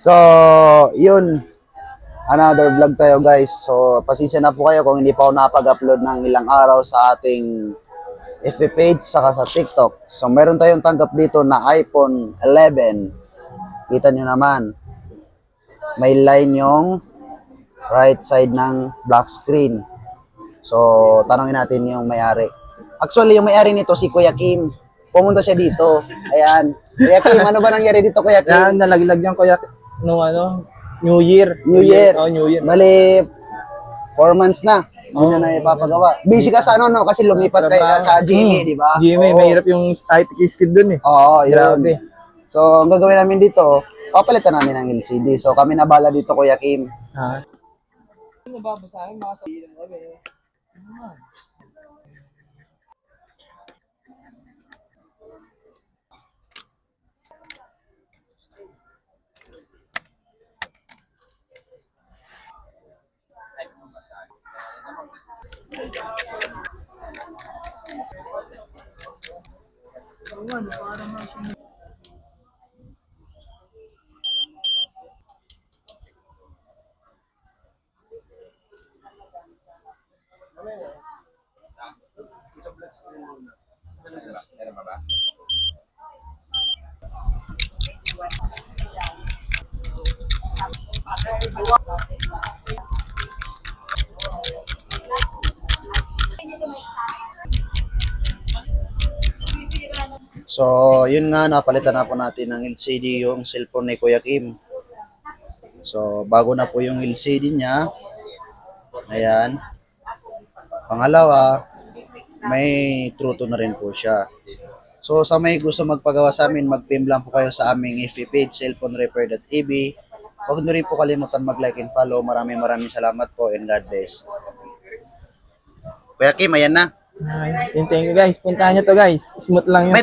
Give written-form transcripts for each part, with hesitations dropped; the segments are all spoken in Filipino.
So, yun. Another vlog tayo guys. So, pasensya na po kayo kung hindi pa ako napag-upload ng ilang araw sa ating FB page saka sa TikTok. So, meron tayong tanggap dito na iPhone 11. Kita nyo naman. May line yung right side ng black screen. So, tanongin natin yung may-ari. Actually, yung may-ari nito si Kuya Kim. Pumunta siya dito. Ayan. Kuya Kim, ano ba nangyari dito, Kuya Kim? Yan, nalaglag yan kuya nung New Year. New Year. Oh, New Year. Bali, 4 months na. Hindi na ipapagawa. Busy ka sa ano, no? Kasi lumipat kayo sa GMA, di ba? GMA, Oo. mahirap yung IT skid dun eh. Oo, yun. Grabe. So, ang gagawin namin dito, papalitan namin ng LCD. So, kami na bala dito, Kuya Kim. Ha? So, yun nga, napalitan na po natin ng LCD yung cellphone ni Kuya Kim. So, bago na po yung LCD niya. Ayan. Pangalawa, may truto na rin po siya. So, sa may gusto magpagawa sa amin, mag-PM lang po kayo sa aming FB page, cellphonerepair.tv. Huwag nyo rin po kalimutan mag-like and follow. Maraming salamat po and God bless. Kuya Kim, ayan na. Thank you guys. Puntahan nyo to guys. Smooth lang yung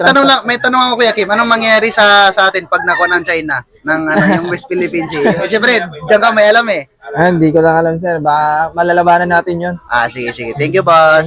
May tanong ako Kuya Kim, anong mangyayari sa atin pag nakuha ng China ng yung West Philippines Sea? Eh, siyempre, diyan ka may alam eh. Hindi ko lang alam sir. Baka malalabanan natin yon. Sige. Thank you, boss.